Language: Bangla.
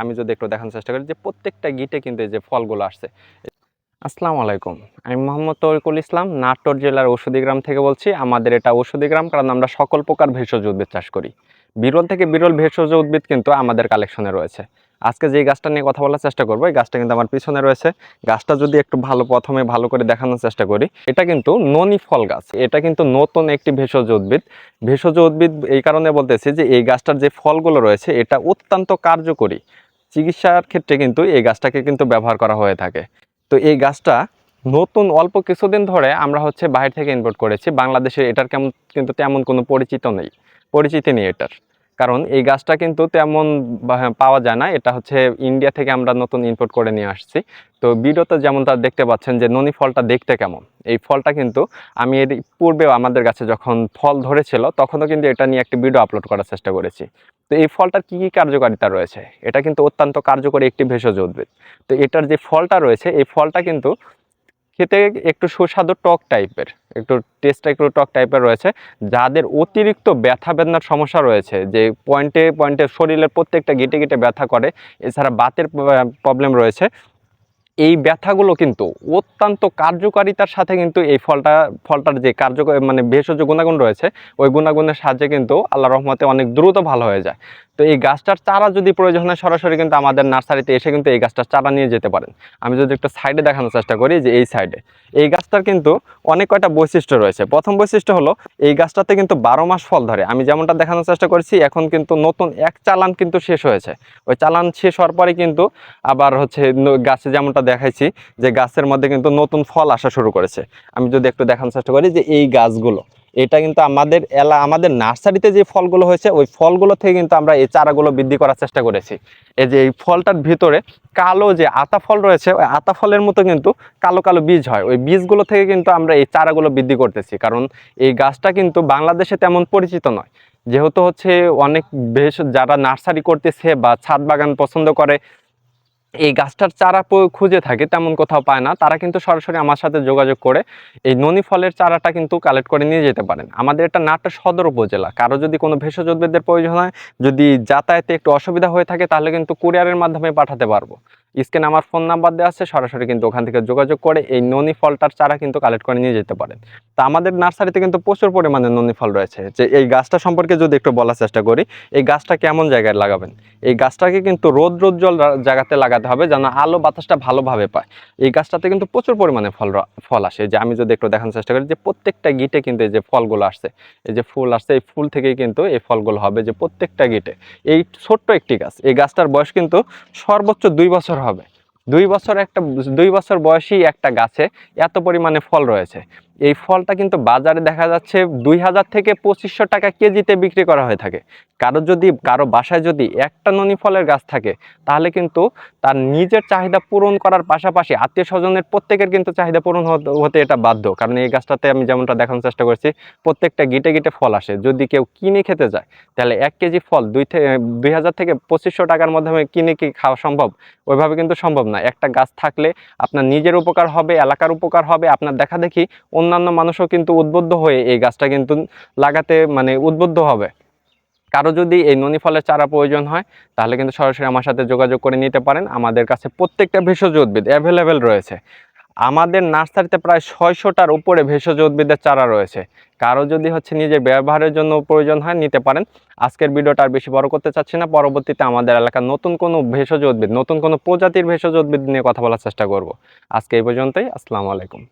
আমি যদি একটু দেখানোর চেষ্টা করি যে প্রত্যেকটা গিটে কিন্তু এই যে ফলগুলো আসছে। আসসালামু আলাইকুম, আমি মোহাম্মদ তরিকুল ইসলাম, নাটোর জেলার ঔষধি গ্রাম থেকে বলছি। আমাদের এটা ঔষধি গ্রাম কারণ আমরা সকল প্রকার ভেষজ উদ্ভিদ চাষ করি। বিরল থেকে বিরল ভেষজ উদ্ভিদ কিন্তু আমাদের কালেকশনে রয়েছে। আজকে যেই গাছটা নিয়ে কথা বলার চেষ্টা করবো, এই গাছটা কিন্তু আমার পিছনে রয়েছে। গাছটা যদি একটু প্রথমে ভালো করে দেখানোর চেষ্টা করি, এটা কিন্তু ননি ফল গাছ। এটা কিন্তু নতুন একটি ভেষজ উদ্ভিদ। ভেষজ উদ্ভিদ এই কারণে বলতেছি যে এই গাছটার যে ফলগুলো রয়েছে এটা অত্যন্ত কার্যকরী। চিকিৎসার ক্ষেত্রে কিন্তু এই গাছটাকে কিন্তু ব্যবহার করা হয়ে থাকে। তো এই গাছটা নতুন অল্প কিছুদিন ধরে আমরা বাইরে থেকে ইম্পোর্ট করেছি। বাংলাদেশে এটার কিন্তু তেমন কোনো পরিচিতি নেই এটার। কারণ এই গাছটা কিন্তু তেমন পাওয়া যায় না। এটা ইন্ডিয়া থেকে আমরা নতুন ইম্পোর্ট করে নিয়ে আসছি। তো ভিডিওতে যেমনটা দেখতে পাচ্ছেন যে ননি ফলটা দেখতে কেমন, এই ফলটা কিন্তু আমি এর পূর্বেও আমাদের গাছে যখন ফল ধরেছিল তখনও কিন্তু এটা নিয়ে একটি ভিডিও আপলোড করার চেষ্টা করেছি। তো এই ফলটার কি কি কার্যকারিতা রয়েছে, এটা কিন্তু অত্যন্ত কার্যকরী একটি ভেষজ উদ্ভিদ। তো এটার যে ফলটা রয়েছে এই ফলটা কিন্তু খেতে একটু সুস্বাদু টক টাইপের, একটু টেস্টটা একটু টক টাইপের রয়েছে। যাদের অতিরিক্ত ব্যথা বেদনার সমস্যা রয়েছে, যে পয়েন্টে পয়েন্টে শরীরের প্রত্যেকটা গিটে গিটে ব্যথা করে, এছাড়া বাতের প্রবলেম রয়েছে, এই ব্যথাগুলো কিন্তু অত্যন্ত কার্যকারিতার সাথে কিন্তু এই ফলটার যে কার্যকর ভেষজ গুণাগুণ রয়েছে, ওই গুণাগুণের সাহায্যে কিন্তু আল্লাহ রহমতে অনেক দ্রুত ভালো হয়ে যায়। তো এই গাছটার চারা যদি প্রয়োজন হয় সরাসরি কিন্তু আমাদের নার্সারিতে এসে কিন্তু এই গাছটার চারা নিয়ে যেতে পারেন। আমি যদি একটু সাইডে দেখানোর চেষ্টা করি, যে এই সাইডে এই গাছটার কিন্তু অনেক কয়টা বৈশিষ্ট্য রয়েছে। প্রথম বৈশিষ্ট্য হলো এই গাছটাতে কিন্তু 12 মাস ফল ধরে। আমি যেমনটা দেখানোর চেষ্টা করেছি, এখন কিন্তু নতুন এক চালান কিন্তু শেষ হয়েছে। ওই চালান শেষ হওয়ার পরে কিন্তু আবার গাছে যেমনটা দেখাইছি যে গাছের মধ্যে কিন্তু নতুন ফল আসা শুরু করেছে। আমি যদি একটু দেখানোর চেষ্টা করি যে এই গাছগুলো, এটা কিন্তু আমাদের নার্সারিতে যে ফলগুলো হয়েছে ওই ফলগুলো থেকে কিন্তু আমরা এই চারাগুলো বৃদ্ধি করার চেষ্টা করেছি। এই যে এই ফলটার ভিতরে কালো যে আতা ফল রয়েছে, ওই আতা ফলের মতো কিন্তু কালো কালো বীজ হয়। ওই বীজগুলো থেকে কিন্তু আমরা এই চারাগুলো বৃদ্ধি করতেছি। কারণ এই গাছটা কিন্তু বাংলাদেশে তেমন পরিচিত নয়। যেহেতু অনেক যারা নার্সারি করতেছে বা ছাদ বাগান পছন্দ করে, এই গাছটার চারা খুঁজে থাকে, তেমন কোথাও পায় না, তারা কিন্তু সরাসরি আমার সাথে যোগাযোগ করে এই ননি ফলের চারাটা কিন্তু কালেক্ট করে নিয়ে যেতে পারেন। আমাদের এটা নাটোর সদর উপজেলা। কারো যদি কোনো ভেষজ উদ্ভিদের প্রয়োজন হয়, যদি যাতায়াতে একটু অসুবিধা হয়ে থাকে, তাহলে কিন্তু কুরিয়ারের মাধ্যমে পাঠাতে পারবো। স্ক্রিনে আমার ফোন নাম্বার দেওয়া আছে, সরাসরি কিন্তু ওখান থেকে যোগাযোগ করে এই ননি ফলটার চারা কিন্তু কালেক্ট করে নিয়ে যেতে পারেন। তো আমাদের নার্সারিতে কিন্তু প্রচুর পরিমাণে ননি ফল রয়েছে। যে এই গাছটা সম্পর্কে যদি একটু বলার চেষ্টা করি, এই গাছটা কেমন জায়গায় লাগাবেন, এই গাছটাকে কিন্তু রোদ্রোজ্জ্বল জায়গাতে লাগাতে হবে যেন আলো বাতাসটা ভালোভাবে পায়। এই গাছটাতে কিন্তু প্রচুর পরিমাণে ফল আসে। যে আমি যদি একটু দেখানোর চেষ্টা করি যে প্রত্যেকটা গিটে কিন্তু এই যে ফলগুলো আসছে, এই যে ফুল আসছে, এই ফুল থেকেই কিন্তু এই ফলগুলো হবে যে প্রত্যেকটা গিটে। এই ছোট্ট একটি গাছ, এই গাছটার বয়স কিন্তু সর্বোচ্চ 2 বছর হবে। 2 বছর বয়সী একটা গাছে এত পরিমাণে ফল রয়েছে। এই ফলটা কিন্তু বাজারে দেখা যাচ্ছে 2000 থেকে 2500 টাকা কেজিতে বিক্রি করা হয়ে থাকে। কারো বাসায় যদি একটা ননি ফলের গাছ থাকে, তাহলে কিন্তু তার নিজের চাহিদা পূরণ করার পাশাপাশি আত্মীয় স্বজনের প্রত্যেকের কিন্তু চাহিদা পূরণ হতে এটা বাধ্য। কারণ এই গাছটাতে আমি যেমনটা দেখানোর চেষ্টা করছি, প্রত্যেকটা গিটে গিটে ফল আসে। যদি কেউ কিনে খেতে যায়, তাহলে 1 কেজি ফল 2000 থেকে 2500 টাকার মাধ্যমে কিনে কি খাওয়া সম্ভব? ওইভাবে কিন্তু সম্ভব না। একটা গাছ থাকলে আপনার নিজের উপকার হবে, এলাকার উপকার হবে, আপনার দেখা দেখি অন্যান্য মানুষও কিন্তু উদ্বুদ্ধ হয়ে এই গাছটা কিন্তু লাগাতে উদ্বুদ্ধ হবে। কারো যদি এই ননি ফলের চারা প্রয়োজন হয়, তাহলে কিন্তু সরাসরি আমার সাথে যোগাযোগ করে নিতে পারেন। আমাদের কাছে প্রত্যেকটা ভেষজ উদ্ভিদ অ্যাভেলেবেল রয়েছে। আমাদের নার্সারিতে প্রায় 600টার উপরে ভেষজ উদ্ভিদের চারা রয়েছে। কারো যদি নিজের ব্যবহারের জন্য প্রয়োজন হয়, নিতে পারেন। আজকের ভিডিওটা আর বেশি বড় করতে চাচ্ছি না। পরবর্তীতে আমাদের এলাকার নতুন কোনো ভেষজ উদ্ভিদ, নতুন কোনো প্রজাতির ভেষজ উদ্ভিদ নিয়ে কথা বলার চেষ্টা করব। আজকে এই পর্যন্তই। আসসালামু আলাইকুম।